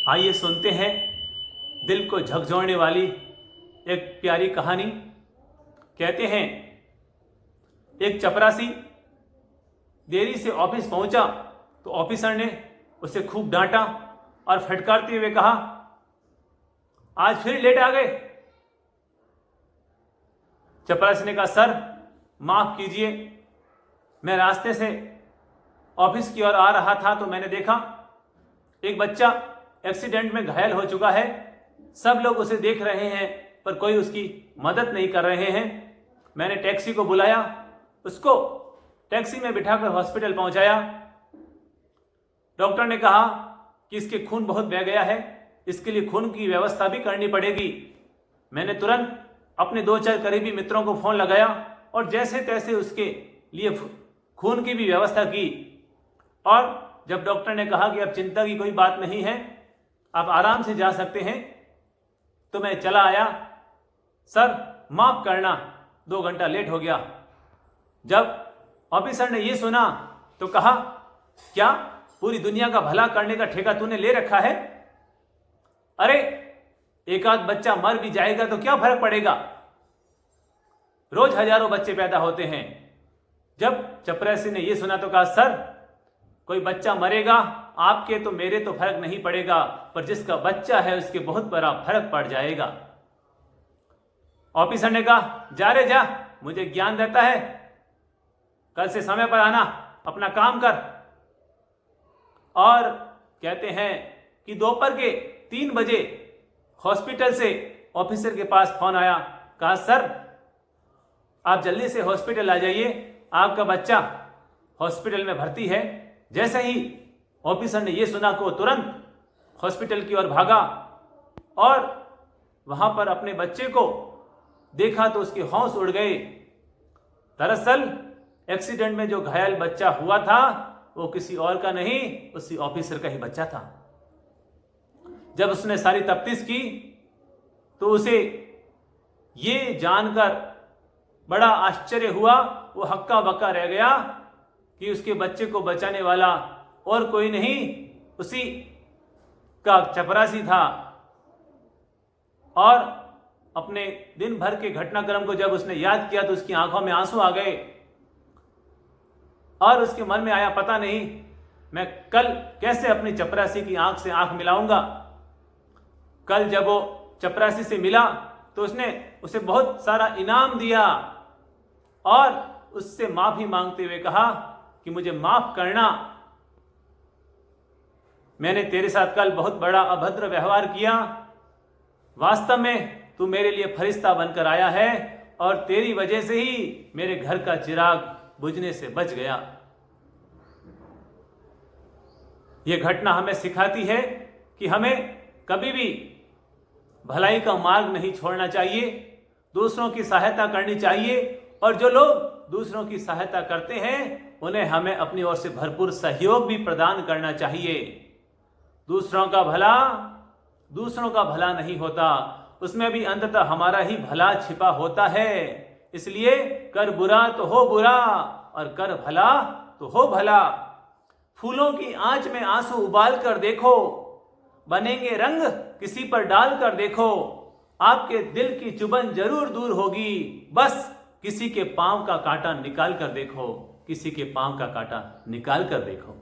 आइए सुनते हैं दिल को झकझोरने वाली एक प्यारी कहानी। कहते हैं एक चपरासी देरी से ऑफिस पहुंचा तो ऑफिसर ने उसे खूब डांटा और फटकारते हुए कहा, आज फिर लेट आ गए। चपरासी ने कहा, सर माफ कीजिए, मैं रास्ते से ऑफिस की ओर आ रहा था तो मैंने देखा एक बच्चा एक्सीडेंट में घायल हो चुका है। सब लोग उसे देख रहे हैं पर कोई उसकी मदद नहीं कर रहे हैं। मैंने टैक्सी को बुलाया, उसको टैक्सी में बिठाकर हॉस्पिटल पहुंचाया। डॉक्टर ने कहा कि इसके खून बहुत बह गया है, इसके लिए खून की व्यवस्था भी करनी पड़ेगी। मैंने तुरंत अपने 2-4 करीबी मित्रों को फोन लगाया और जैसे तैसे उसके लिए खून की भी व्यवस्था की। और जब डॉक्टर ने कहा कि अब चिंता की कोई बात नहीं है, आप आराम से जा सकते हैं, तो मैं चला आया। सर माफ करना, 2 घंटा लेट हो गया। जब ऑफिसर ने यह सुना तो कहा, क्या पूरी दुनिया का भला करने का ठेका तूने ले रखा है? अरे एक आध बच्चा मर भी जाएगा तो क्या फर्क पड़ेगा, रोज हजारों बच्चे पैदा होते हैं। जब चपरासी ने यह सुना तो कहा, सर कोई बच्चा मरेगा, आपके तो मेरे तो फर्क नहीं पड़ेगा, पर जिसका बच्चा है उसके बहुत बड़ा फर्क पड़ जाएगा। ऑफिसर ने कहा, जा रे जा, मुझे ज्ञान देता है, कल से समय पर आना, अपना काम कर। और कहते हैं कि दोपहर के 3 बजे हॉस्पिटल से ऑफिसर के पास फोन आया। कहा, सर आप जल्दी से हॉस्पिटल आ जाइए, आपका बच्चा हॉस्पिटल में भर्ती है। जैसे ही ऑफिसर ने यह सुना को तुरंत हॉस्पिटल की ओर भागा और वहां पर अपने बच्चे को देखा तो उसके होश उड़ गए। दरअसल एक्सीडेंट में जो घायल बच्चा हुआ था वो किसी और का नहीं, उसी ऑफिसर का ही बच्चा था। जब उसने सारी तफ्तीश की तो उसे ये जानकर बड़ा आश्चर्य हुआ, वो हक्का बक्का रह गया कि उसके बच्चे को बचाने वाला और कोई नहीं, उसी का चपरासी था। और अपने दिन भर के घटनाक्रम को जब उसने याद किया तो उसकी आंखों में आंसू आ गए और उसके मन में आया, पता नहीं मैं कल कैसे अपनी चपरासी की आंख से आंख मिलाऊंगा। कल जब वो चपरासी से मिला तो उसने उसे बहुत सारा इनाम दिया और उससे माफी मांगते हुए कहा कि मुझे माफ करना, मैंने तेरे साथ कल बहुत बड़ा अभद्र व्यवहार किया। वास्तव में तू मेरे लिए फरिश्ता बनकर आया है और तेरी वजह से ही मेरे घर का चिराग बुझने से बच गया। यह घटना हमें सिखाती है कि हमें कभी भी भलाई का मार्ग नहीं छोड़ना चाहिए, दूसरों की सहायता करनी चाहिए और जो लोग दूसरों की सहायता करते हैं उन्हें हमें अपनी ओर से भरपूर सहयोग भी प्रदान करना चाहिए। दूसरों का भला नहीं होता, उसमें भी अंततः हमारा ही भला छिपा होता है। इसलिए कर बुरा तो हो बुरा और कर भला तो हो भला। फूलों की आंच में आंसू उबाल कर देखो, बनेंगे रंग किसी पर डाल कर देखो, आपके दिल की चुभन जरूर दूर होगी, बस किसी के पांव का कांटा निकाल कर देखो, किसी के पांव का कांटा निकाल कर देखो।